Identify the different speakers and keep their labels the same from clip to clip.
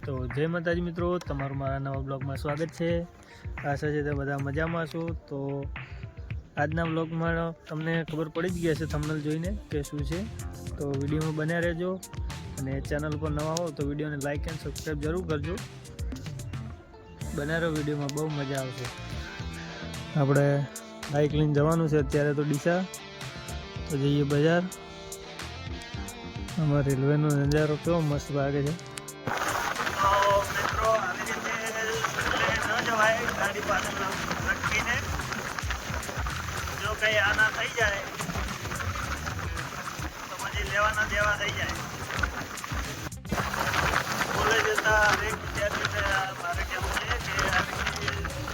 Speaker 1: તો જય માતાજી મિત્રો, તમારું મારા નવા બ્લોગમાં સ્વાગત છે। આશા છે કે બધા મજામાં છો। તો આજના બ્લોગમાં તમને ખબર પડી જ ગયા છે થંબનેલ જોઈને કે શું છે, તો વિડીયોમાં બન્યા રહેજો અને ચેનલ પર નવા હો તો વિડીયોને લાઇક એન્ડ સબસ્ક્રાઈબ જરૂર કરજો। બન્યા રહો વિડીયોમાં, બહુ મજા આવશે। આપણે બાઇક લઈને જવાનું છે અત્યારે તો ડીસા, તો જઈએ બજાર। આમાં રેલવેનો નજારો કેવો મસ્ત લાગે છે। મિત્રો આવી રીતે ન જવાય ગાડી પાછળ લટકીને, જો કંઈ આ ના થઈ જાય તો પછી લેવાના દેવા થઈ જાય। બોલે જતા હરેક વિદ્યાર્થીને મારે કહેવું છે કે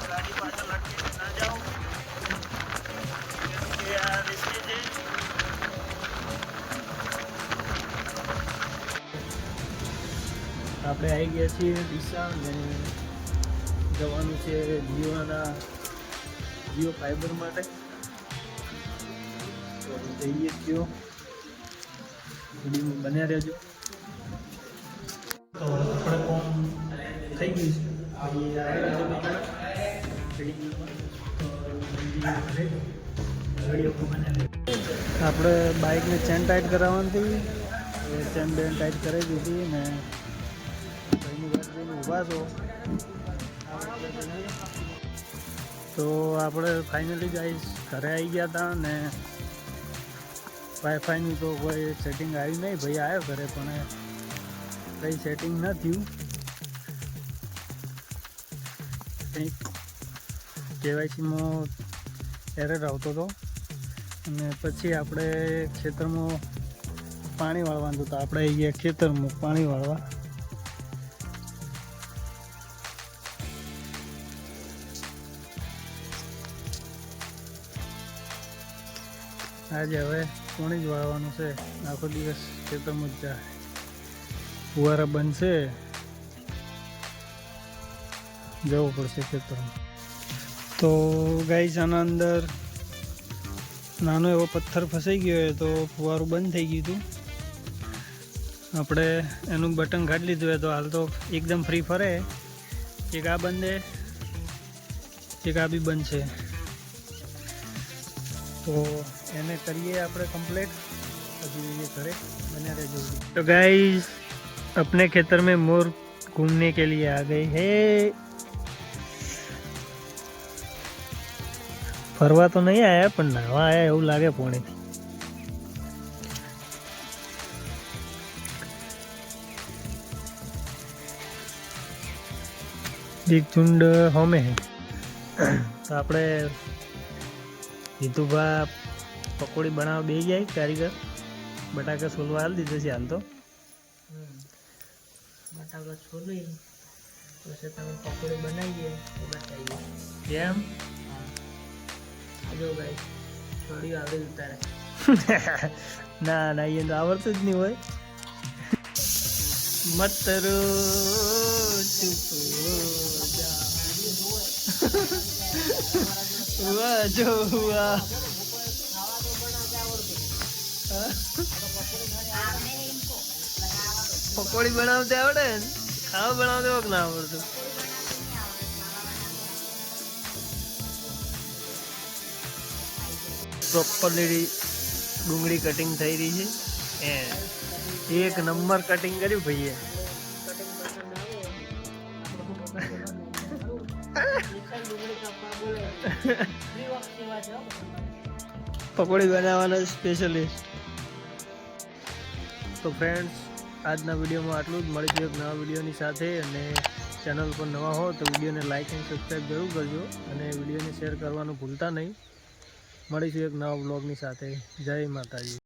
Speaker 1: ગાડી પાછળ લટકીને ના જાઓ, કેમ કે આ રિસ્કી છે। આપણે આવી ગયા છીએ ડીસા અને જવાનું છે જીઓ ફાઈબર માટે, તો જઈએ છીએ। વિડીયોમાં બન્યા રહેજો। તો આપણે કોમ થઈ ગયું છે। આપણે બાઇકને ચેન ટાઈટ કરાવવાની હતી, ચેન બેન ટાઈટ કરાવી દીધી ને ઊભા છો। તો આપણે ફાઇનલી ગાઈસ ઘરે આવી ગયા હતા ને વાઈફાઈનું તો કોઈ સેટિંગ આવ્યું નહીં। ભાઈ આવ્યો ઘરે પણ કંઈ સેટિંગ ન થયું, કંઈક કેવાયસીમાં એરર આવતો હતો। અને પછી આપણે ખેતરમાં પાણી વાળવાનું હતું, તો આપણે આવી ગયા ખેતરમાં પાણી વાળવા। આજે હવે પાણી જ વાળવાનું છે, આખો દિવસ ખેતરમાં જ જાય। ફુવારા બનશે, જવું પડશે ખેતરમાં। તો ગાઈસ આના અંદર નાનો એવો પથ્થર ફસાઈ ગયો હોય તો ફુવારું બંધ થઈ ગયું હતું। આપણે એનું બટન કાઢી લીધું હોય તો હાલ તો એકદમ ફ્રી ફરે। એક આ બંધ છે, એક આ બી બંધ છે, तो એને કરીએ આપણે कंप्लीट, अभी ये करे बने रह जो। तो गाइस अपने खेतर में मोर घूमने के लिए आ गए हैं। फरवा तो नहीं आया पर नहावा आया એવું લાગે પોણી। एक झुंड होमे है, तो આપણે હિતુભા પકોડી બનાવવા બે જાય કારીગર। બટાકા છોલવા હાલ દીધો છે હાલ તો, બટાકા છોલી પછી તમે પકોડી બનાવીએ બતાવીએ કેમ। જો ભાઈ થોડી આગળ ઉતારે ના ના એ તો આવડતું જ નહીં હોય। મતરો ચૂપ વાહ જો વાહ, પકોડી બનાવતે આવડે ને, ખાવા બનાવતે વખત ના આવડતું। પ્રોપરલી ડુંગળી કટિંગ થઈ રહી છે, એક નંબર કટિંગ કર્યું ભાઈએ। પકોડી બનાવવાના સ્પેશિયલિસ્ટ। તો ફ્રેન્ડ્સ આજના વિડીયોમાં આટલું જ। મળીશું એક નવા વિડીયોની સાથે, અને ચેનલ પર નવા હો તો વિડીયોને લાઇક એન્ડ સબસ્ક્રાઈબ જરૂર કરજો અને વિડીયોને શેર કરવાનું ભૂલતા નહીં। મળીશું એક નવા બ્લોગની સાથે। જય માતાજી।